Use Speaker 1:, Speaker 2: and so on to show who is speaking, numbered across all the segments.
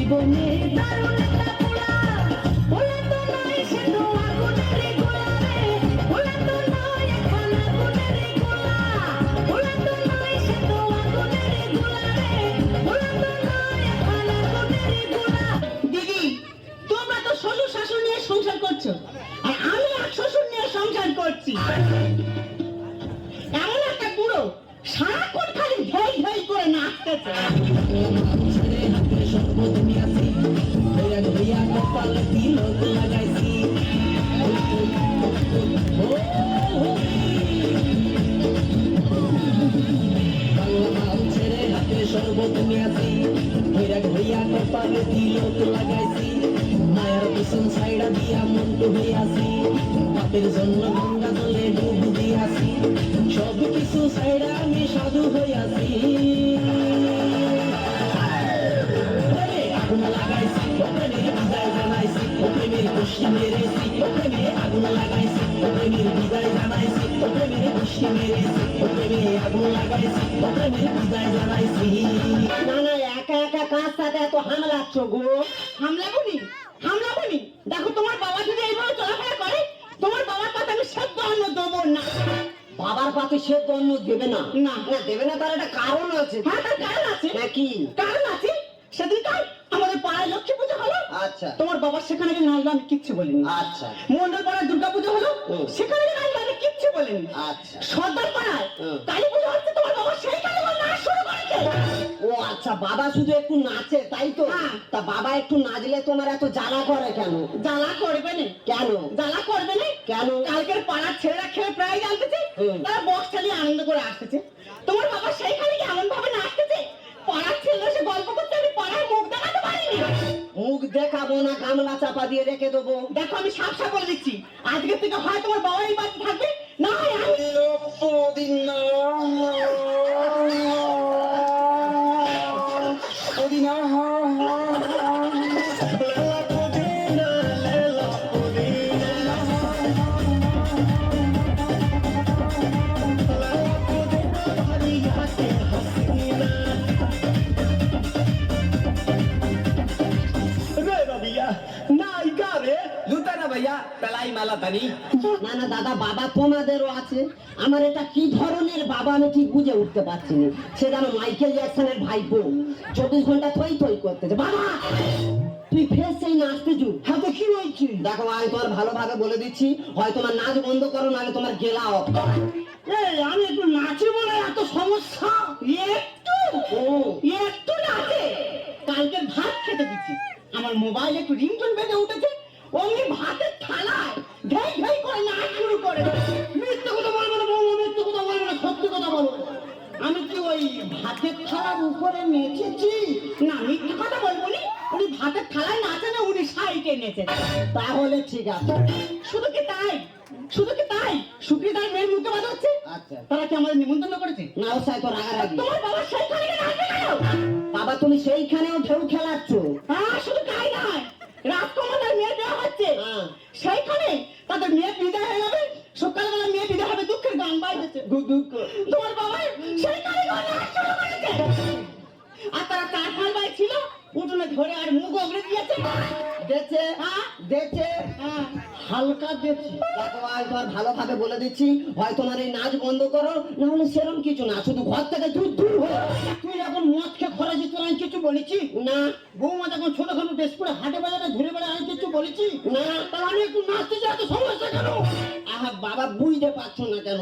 Speaker 1: জীবনে দারুণ একটা পোড়া পোড়া তো নয় সে তো আগুনের গোলা রে পোড়া তো নয় এখন আগুনের গোলা পোড়া তো নয় সে তো আগুনের গোলা রে পোড়া তো নয় এখন আগুনের গোলা। দিদি তোমরা তো শ্বশুর শাশুড়ি নিয়ে সংসার করছো আর আমি এক শ্বশুর নিয়ে সংসার করছি। এমন একটা বুড়ো সারাক্ষণ খালি ধই ধই করে নাচতেছে।
Speaker 2: মায়ের পিছন সাইডা দিয়া মন্টু হইয়াছি বাপের জন্য গঙ্গা জলে ডুব দিয়াছি সব কিছু সাইডা আমি সাধু হইয়াছি আগুন লাগাইছি প্রেমের বিদায় জানাইছি প্রেমের খুশি মেরেছি প্রেমে আগুন লাগাইছি প্রেমের বিদায় জানাইছি প্রেমের খুশি মেরেছি প্রেমে আগুন লাগাইছি প্রেমের বিদায় জানাইছি।
Speaker 1: না না একা একা কাজ সাথে এত হামলাচ্ছ গো। হামলাবনি হামলাবনি দেখো তোমার বাবা যদি এইভাবে চলাফেরা করে তোমার বাবার পাতে আমি সেদ্ধ অন্ন দেবো না।
Speaker 2: বাবার পাতে সেদ্ধ অন্ন দেবে না?
Speaker 1: না
Speaker 2: না দেবে না, তার একটা কারণ আছে।
Speaker 1: হ্যাঁ তার কারণ আছে।
Speaker 2: হ্যাঁ কি
Speaker 1: কারণ আছে? সেদিন কাল আমাদের পাড়ায় লক্ষ্মী পুজো হলো।
Speaker 2: আচ্ছা
Speaker 1: তোমার বাবার সেখানে গিয়ে নাচলো আমি কিচ্ছু বলিনি।
Speaker 2: আচ্ছা
Speaker 1: মন্ডল পাড়ায় দুর্গা পুজো হলো সেখানে গিয়ে নাচলো আমি কিচ্ছু বলিনি।
Speaker 2: আচ্ছা
Speaker 1: সর্দার পাড়ায় কালী পুজো হচ্ছে তোমার বাবা সেইখানে নাচ শুরু করেছে।
Speaker 2: ও আচ্ছা, বাবা শুধু একটু নাচে তাই তো? তা বাবা একটু নাচলে তোমার এত জ্বালা করে কেন?
Speaker 1: জ্বালা করবে না কেন? জ্বালা করবে না
Speaker 2: কেন?
Speaker 1: কালকের পাড়ার ছেলেরা খেয়ে প্রায় জানতেছে তারা বক্স চালিয়ে আনন্দ করে আসতেছে। তোমার বাবা সেইখানে কি এমন ভাবে নাচতেছে পাড়ার ছেলেরা সে গল্প করতে আমি পাড়ার মুখ দেখাতে পারিনি।
Speaker 2: মুখ দেখাবো না, গামলা চাপা দিয়ে রেখে দেবো।
Speaker 1: দেখো আমি সাপ সাপ বলে দিচ্ছি আজকে থেকে হয় তোমার বাবা এই বাড়িতে থাকবে না হয় আমি।
Speaker 2: না না দাদা, বাবা তোমাদেরও আছে। আমার এটা কি ধরনের বাবা আমি ঠিক বুঝে উঠতে পারছি না। সে যেন মাইকেল জ্যাকসনের ভাইপো, 24 ঘন্টা থই থই করতেছে। বাবা তুই ফের সেই নাচতে যু।
Speaker 1: হ্যাঁ তো কি হয়েছে?
Speaker 2: দেখো আমি তোমার ভালোভাবে বলে দিচ্ছি, হয় তোমার নাচ বন্ধ করো নাহলে তোমার গেলা অফ।
Speaker 1: এই আমি একটু নাচি বলে এত সমস্যা? একটু নাচে কালকে ভাত খেতে দিচ্ছি আমার মোবাইলে একটু রিংটোন বেজে উঠেছে অমনি ভাতের থালায় ঘেই ঘেই করে নাচ শুরু করে। মিথ্যে কথা বলবো না বৌমা, মিথ্যে কথা বলবো না, সত্যি কথা বলবো। আমি কি ওই ভাতের থালার উপরে নেচেছি? না মিথ্যে কথা বলবো নি, উনি ভাতের থালায় নাচে না, উনি সাইডে নেচেছে।
Speaker 2: তাহলে ঠিক আছে।
Speaker 1: শুধু কি তাই? শুধু কি তাই? সুপ্রিয়ার মেয়ের মুখে বাধা হচ্ছে।
Speaker 2: আচ্ছা
Speaker 1: তারা কি আমাদের নিমন্ত্রণ করেছে?
Speaker 2: না ও সাই তো রাগারাগি।
Speaker 1: তোমার বাবা সেইখানে নাচবে কেন?
Speaker 2: বাবা তুমি সেইখানেও ঢেউ খেলাচ্ছ।
Speaker 1: হ্যাঁ শুধু তাই নয়, রাজকুমারের মেয়ে দেওয়া হচ্ছে সেইখানে তাদের মেয়ে বিদায় হয়ে যাবে, সকালবেলা মেয়ে বিদায় হবে দুঃখের গান বাইতেছে। তোমার বাবা সেইখানে নাচ শুরু করেছে। আর তারা 4-5 ভাই ছিল উঠোনে ধরে আর মুখ অগড়ে দিয়েছে।
Speaker 2: দেখছে দেখছে
Speaker 1: হালকা দেখছি।
Speaker 2: দেখো আমি তোমার ভালোভাবে বলে দিচ্ছি, হয় তোমার এই নাচ বন্ধ করো না হলে সেরকম কিছু না, শুধু ঘর থেকে দূর দূর হয়ে।
Speaker 1: তুই যখন মদ খেয়ে খরাজি তোর আমি কিছু বলেছি
Speaker 2: না?
Speaker 1: বৌমা যখন ছোটখাটো ড্রেস পরে হাটে বাজারে ঘুরে বেড়ায় আমি কিছু বলেছি
Speaker 2: না?
Speaker 1: তাহলে আমি একটু নাচতে চাই, এত সমস্যা কেন?
Speaker 2: আহা বাবা বুঝতে পারছো না কেন?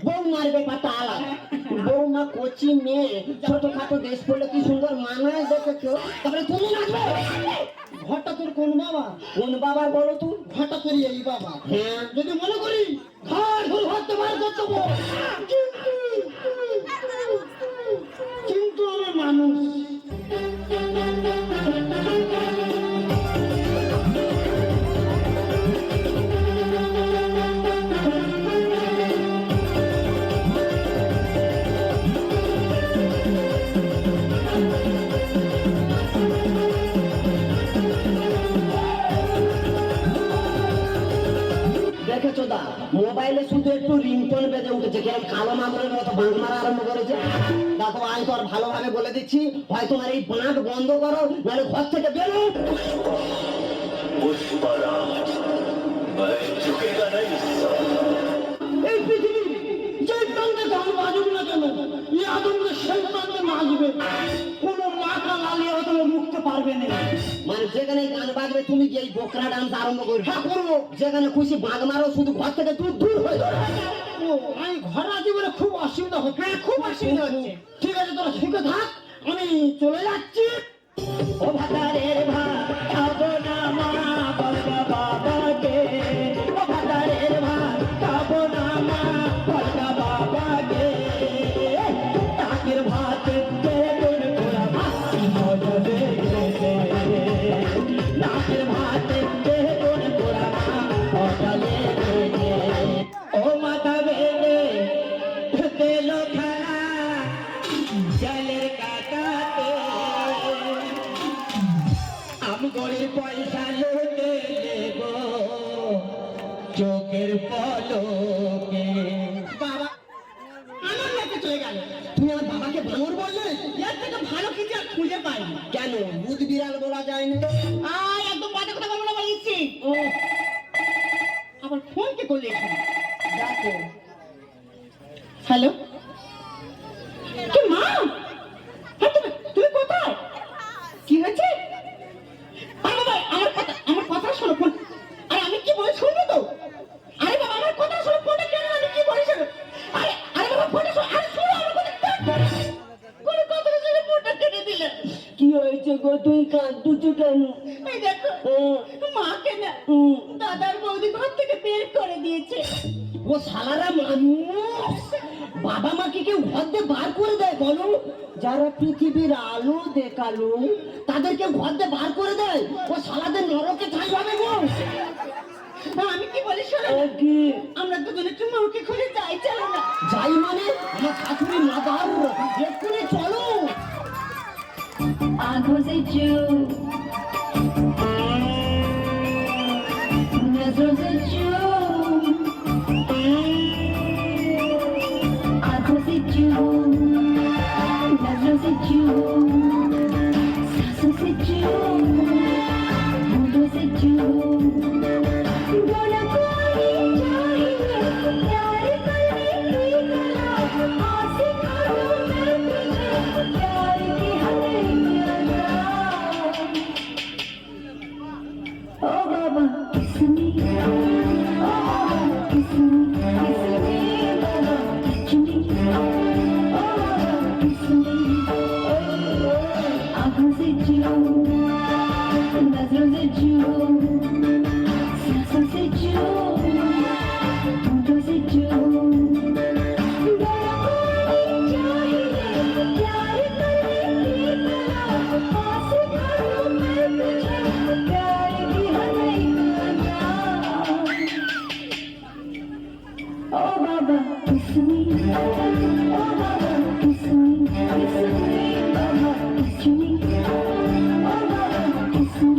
Speaker 2: বৌমার ব্যাপারটা আলাদা। বৌমা কচি মেয়ে, ছোটখাটো ড্রেস পরলে কি সুন্দর মানায় দেখেছো, তারপরে তুমি নাচবে।
Speaker 1: ঘরটা তোর কোন বাবা?
Speaker 2: কোন বাবার বলো তুই?
Speaker 1: ঘরটা তোর এই বাবা।
Speaker 2: হ্যাঁ
Speaker 1: যদি মনে করি ঘর ঘর ঘরতে বার করতে দেবো, কিন্তু আমি মানুষ।
Speaker 2: দেখেছো দা,
Speaker 3: মোবাইলে শুধু একটু রিংটোন বেজে উঠেছে, কেন কালো মাগুরের মতো বাঁক মারা আরম্ভ করেছে। দেখো আমি তো আর ভালোভাবে বলে দিচ্ছি, হয় তোমার এই বাঁক বন্ধ করো, নাহলে ঘর থেকে বেরো।
Speaker 4: এই পৃথিবী যে প্রান্তে গান বাজুক না কেন, এই আদমকে সেই প্রান্তে নাচবে। কোনো মাথা লালিয়ে হয়তো রুখতে পারবে না।
Speaker 3: মানে যেখানে গান বাজবে তুমি গিয়ে এই বকরা ডান্স আরম্ভ করবে।
Speaker 4: হ্যাঁ করবো।
Speaker 3: যেখানে খুশি বাঁক মারো, শুধু ঘর থেকে দূর দূর হয়ে যাবে।
Speaker 4: ও, আমি ঘরে আছি বলে খুব অসুবিধা হচ্ছে। হ্যাঁ খুব অসুবিধা হচ্ছে। ঠিক আছে তোরা সুখে থাক, আমি চলে যাচ্ছি।
Speaker 3: ও ভাতারের ভাত খাবো না মা বলবা বাবাকে, ও ভাতারের ভাত খাবো না মা বলবা বাবাকে, টাকের ভাত বেগুন পোড়া ভাত মজা লেগেছে, টাকের ভাত বেগুন পোড়া ভাত মজা লেগেছে। ও মাথা বেলে তেলো খানা জলের কাটাতে, আমগরের পয়সা লুটে দেব চোখের পলকে।
Speaker 4: বাবা আমার কাছে চলে গেল।
Speaker 3: তুমি আমার বাবাকে ভাঙর বললে?
Speaker 4: এর থেকে ভালো কিছু আর খুঁজে পাইনি।
Speaker 3: কেন বুধ বিড়াল বলা যায় না?
Speaker 4: আয় একদম বাজে কথা বলবো না বলেছি।
Speaker 3: ও
Speaker 4: আবার ফোন কে করলে এখানে?
Speaker 3: দেখো
Speaker 4: হ্যালো, কি মা? হ্যাঁ, তুমি কোথায়? কি হয়েছে? আরে বাবা আমার কথা শোনো। ফোন আরে আমি কি বলে শুনবো তো? আরে বাবা আমার কথা শোনো, ফোনটা কেন আমি কি বলে শোনো? আরে বাবা ফোনটা শোনো, আরে শোনো আমার কথা। কোনো কথা শুনে ফোনটা কেটে দিলে।
Speaker 3: কি হয়েছে গো, তুই কাঁদছো কেন?
Speaker 4: এই দেখো মাকে না দাদার বৌদি ঘর থেকে বের করে দিয়েছে।
Speaker 3: ও শালারা মানুষ, বাবা মাকে কেউ ঘর দিয়ে বার করে দেয় বলো? যারা পৃথিবীর আলো দেখালো তাদেরকে ঘর দিয়ে বার করে দেয়? ও শালাদের নরকে ঠাই হবে গো।
Speaker 4: আমি কি বলি শোনো,
Speaker 3: কি
Speaker 4: আমরা দুজনে একটু মাকে খুলে যাই, চলো না?
Speaker 3: যাই মানে আমার শাশুড়ি মাদার, এক্ষুনি চলো।
Speaker 1: आंखों से चूम, नजरों से चूम, आंखों से चूम, नजरों से चूम, सांसों से चूम, होठों से चूम, बोला कोई चाहिए प्यार करने की कला, आसे करो मैं तुझे प्यार की हमें ओ बाबा किसने, ओ बाबा किसने, बाबा किसने, ओ बाबा किसने, आँखों से चूम, नजरों से चूम, सांसों से चूम, होठों से चूम, बड़ा कोई चाहिए प्यार करने की कला, आसे करो मैं तुझे प्यार की हमें ओ बाबा किसने, ओ बाबा किसने, बाबा किसने, ओ बाबा किसने।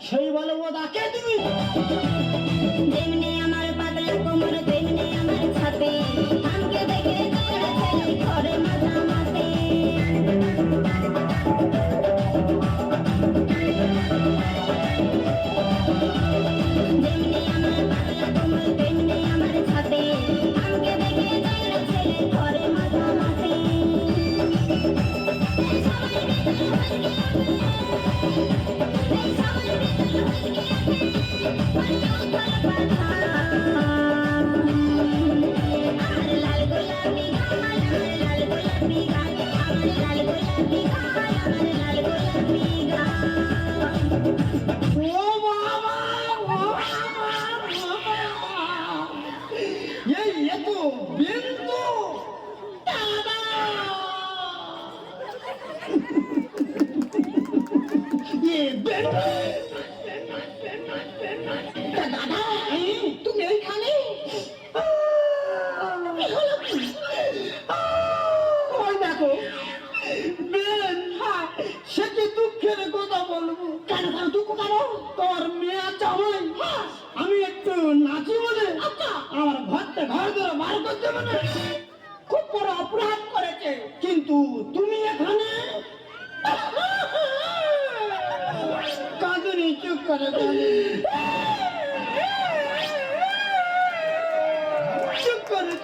Speaker 4: সেই বলে ও ডাকে তুমি।
Speaker 1: তেমনি আমার পাতলা কোমর, তেমনি আমার ছাতি, আমাকে দেখে তোরা ছেলে ঘরে মাঝামাঝি। তেমনি আমার পাতলা কোমর, তেমনি আমার ছাতি, আমাকে দেখে তোরা ছেলে ঘরে মাঝামাঝি। সবাই
Speaker 3: তা দাদা তুমি এইখানে কি হলো কি? ওই দেখো বেন, সে কি দুঃখের কথা বলবো। কেন কেন দুঃখ কেন? তোর মেয়ে চাই আমি একটু নাচি বলে আমার ঘর ধরে বার করতে মানে খুব বড় অপরাধ করেছে, কিন্তু তুমি এখানে কাঁদুনি, চুপ করে কাঁদুনি, চুপ করে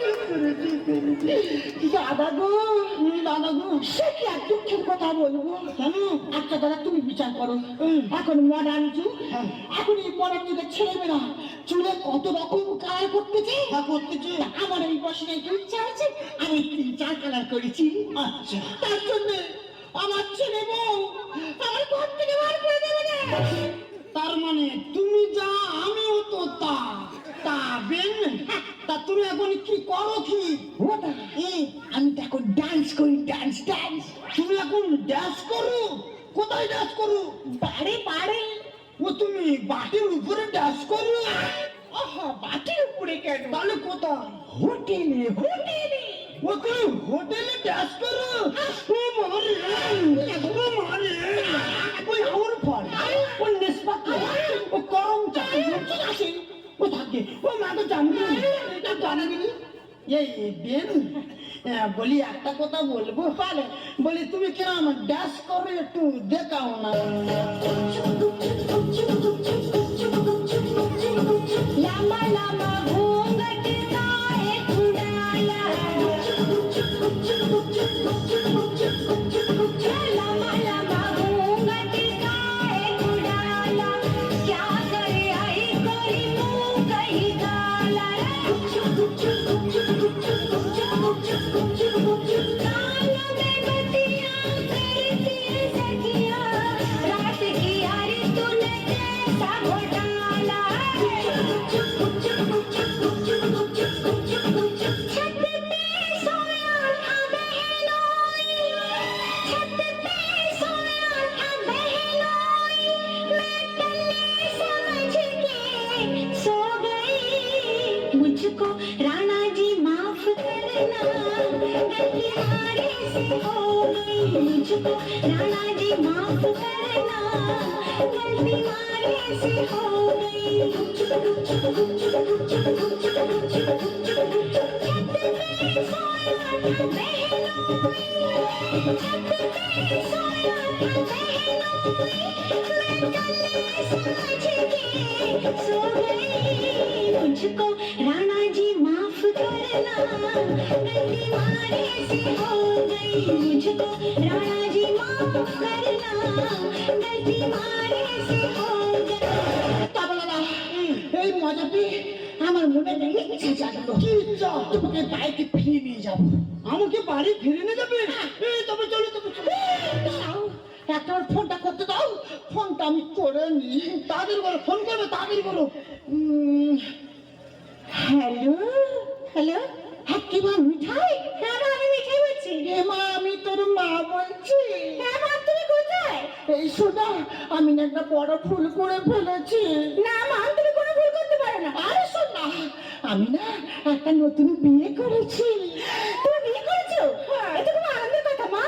Speaker 3: দাদা গো সে কি এক দুঃখের কথা বলবো। কেন? একটা দাদা তুমি বিচার করো, এখন মডার্ন যুগ, এখন এই মডার্ন যুগের ছেলেমেয়েরা চুলে কত রকম কালার করতেছে। আমার এই বছরে একটু ইচ্ছা আছে, আমি 3-4 কালার করেছি। আচ্ছা, তার জন্য আমার ছেলে বউ আমার ঘর থেকে বার করে দেবে না। তার মানে তুমি যা আমিও তো তা। তা বেন, তা তুমি এখন কি করো কি? আমি তো এখন ডান্স করি, ডান্স। তুমি এখন ডান্স করো? কোথায় ডান্স করো? বাড়ি। ও তুমি বাটির উপরে ডান্স করো? বাটির উপরে কেন? তাহলে কোথায়? হোটেলে। ও তুমি হোটেলে ডান্স করো? ওই আমার ফল, ওই নেশপাতি, ও গরম চা আছে, ও থাকে, ও মাকে জানবি এই বেন। বলি একটা কথা বলবো, বলি তুমি কিরম ডান্স করো একটু দেখাও না।
Speaker 1: लामा लामा घूंघट का एक उड़ाया, लामा लामा घूंघट का एक उड़ाया, क्या करे आई कोई मुंह कहीं काला। काला में बतिया करती सखिया, रात की यारी तूने कैसा घोटाला। छत पे सोया था बहनोई, छत पे सोया था बहनोई, मैं टल्ले समझ के सो गई। मुझको राणा जी माफ करना, गलती हमारे से हो गई। मुझको राणा जी माफ करना, गलती हमारे से हो गई। छत पे सोया था बहनोई, छत पे सोया था बहनोई, मैं टल्ले समझ के सो गई। मुझको राणा जी माफ करना, गलती हमारे से हो गई। मुझको राणा जी माफ करना, गलती हमारे से हो गई।
Speaker 3: এই মজাটি আমার মনে ইচ্ছা জাগলো। কি ইচ্ছা? তোমাকে বাইকে ফিরিয়ে নিয়ে যাবো। আমাকে বাড়ি ফিরিয়ে নিয়ে যাবে? তবে চলো। একটা ফোনটা করতে দাও। ফোনটা আমি করে নি। তাড়াতাড়ি বলো, ফোন করবে, তাড়াতাড়ি বলো। হ্যালো। হ্যাঁ, কি মা মিঠাই? হ্যাঁ মা, আমি মিঠাই বলছি। মা, আমি তোর মা বলছি। হ্যাঁ মা, তুমি কোথায়? এই শোনা, আমি না একটা বড় ভুল করে ফেলেছি। না মা, তুমি কোনো ভুল করতে পারো না। আরে শোন না, আমি না একটা নতুন বিয়ে করেছি। তুমি বিয়ে করেছো? এটা খুব আনন্দের কথা মা।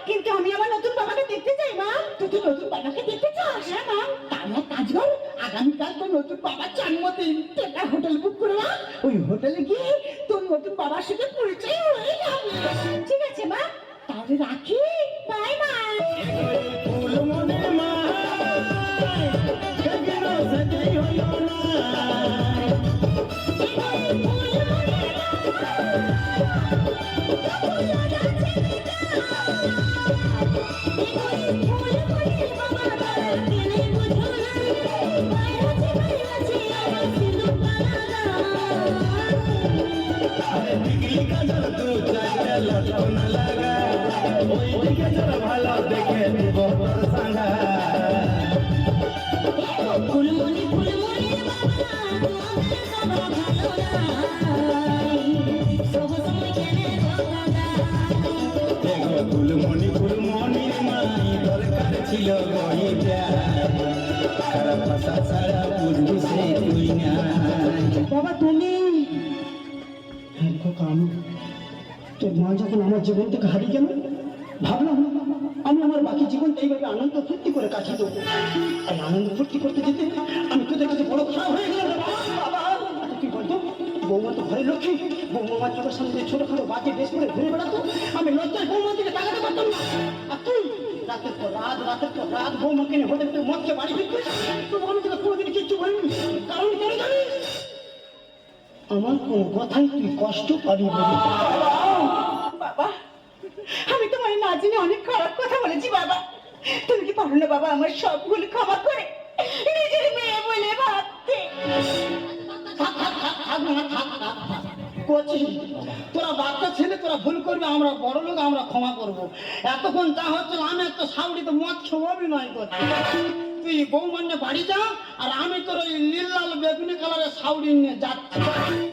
Speaker 3: কিন্তু আমি আমার নতুন বাবাকে দেখতে চাই মা। তুই তো নতুন বাবাকে দেখতে চাস? হ্যাঁ মা। তাহলে কাজ কর, আগামীকাল তোর নতুন বাবার জন্মদিন, একটা হোটেল বুক করে না, ওই হোটেলে গিয়ে তোর নতুন বাবার সাথে পরিচয় হয়ে যাবে। ঠিক আছে মা, তাহলে রাখি। বাই মা।
Speaker 2: ভালো দেখে দিব সাঙ্গা
Speaker 1: ফুলমণি ফুলমণি বাবা, তোমার ভালো নাই, সব সময় কেন ধোকা
Speaker 2: দেখো ফুলমণি ফুলমণির মাই দরকার ছিল গইটা।
Speaker 5: বোকা আমি। তোর মা যখন আমার জীবন থেকে হারিয়ে গেল, ভাবলাম আমি আমার বাকি জীবনটা এইভাবে আনন্দ ফুর্তি করে কাটিয়ে দেবো। আর আনন্দ ফুর্তি করতে যেতে আমি তোদের কাছে বড় খারাপ হয়ে গেলাম রে বাবা। কি বলতো, বৌমা তো ঘরের লক্ষ্মী, বৌমার চোখের সামনে ছোটখাটো বাজে বেশ করে ঘুরে বেড়াতো, আমি লজ্জায় বৌমার দিকে তাকাতে পারতাম না। আর তুই রাতের পর রাত বৌমাকে নিয়ে হোটেল থেকে মদকে বাড়ি ফিরতে, তবু আমি তোকে কোনোদিন কিচ্ছু বলিনি। কারণ কেন জানিস? আমার কোনো কথাই তুই কষ্ট পাবি বলে।
Speaker 4: বাবা, আমি তোমার না জেনে অনেক খারাপ কথা বলেছি বাবা। তুমি কি পারো না বাবা আমার সব ভুল ক্ষমা করে নিজের মেয়ে বলে ভাবতে?
Speaker 5: করছিস তোরা বাচ্চা ছেলে, তোরা ভুল করবি, আমরা বড় লোক, আমরা ক্ষমা করব। এতক্ষণ যা হচ্ছে আমি একটা সাউরিতে মদ খেয়ে অভিনয় করছি। তুই বৌমান্যে বাড়ি যা, আর আমি তোর ওই নীল লাল বেগুনি কালারের সাউরি নিয়ে যাচ্ছি।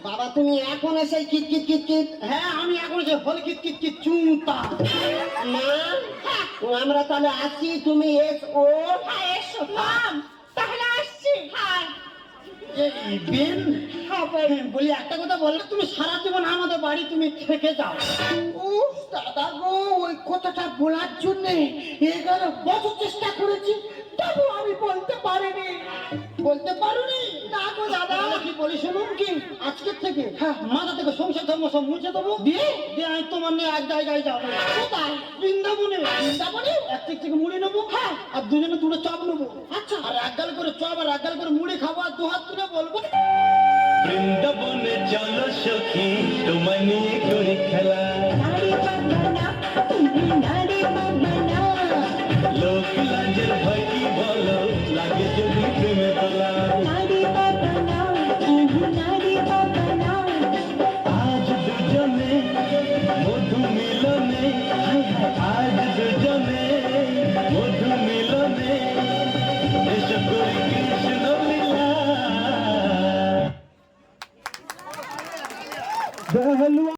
Speaker 3: বাবা তুমি এখন এসে কিট কিট কিট কিট।
Speaker 5: হ্যাঁ আমি এখন যে হল কিট কিট কিট চুমতা।
Speaker 3: মা আমরা তাহলে আসি, তুমি এসো।
Speaker 4: হ্যাঁ এসো মাম, তাহলে আসছি। হ্যাঁ
Speaker 5: এই বেন, বলি একটা কথা বললে, তুমি সারা জীবন আমাদের বাড়ি তুমি থেকে যাও।
Speaker 3: উফ দাদা গো, ওই কথাটা বলার জন্য 11 বছর চেষ্টা করেছি, তবু আমি বলতে পারিনি।
Speaker 5: বলতে পারোনি?
Speaker 3: না গো দাদা।
Speaker 5: তাহলে কি বলি শুনুন, কি আজকের থেকে মাথা থেকে সংসার ধর্ম সব মুছে দেবো, দিয়ে আমি তোমার নিয়ে এক জায়গায় যাবো।
Speaker 3: কোথায়?
Speaker 5: বৃন্দাবনে।
Speaker 3: বৃন্দাবনে?
Speaker 5: এক থেকে মুড়ি নেবো, হ্যাঁ, আর দুজনে দুটো চপ নেবো।
Speaker 3: আচ্ছা।
Speaker 5: আর এক গাল করে চপ আর এক গাল করে মুড়ি খাবো, আর দু হাত তুলে বলবো,
Speaker 6: বৃন্দাবনে চলো সখী তোমায় নিয়ে করি খেলা। লোক লাজের ভয় কি বলো, লাগে যদি প্রেমে তোলা। আজ দুজনে মধু মিলনে, আজ দুজনে মধু মিলনে, এসব করি কৃষ্ণ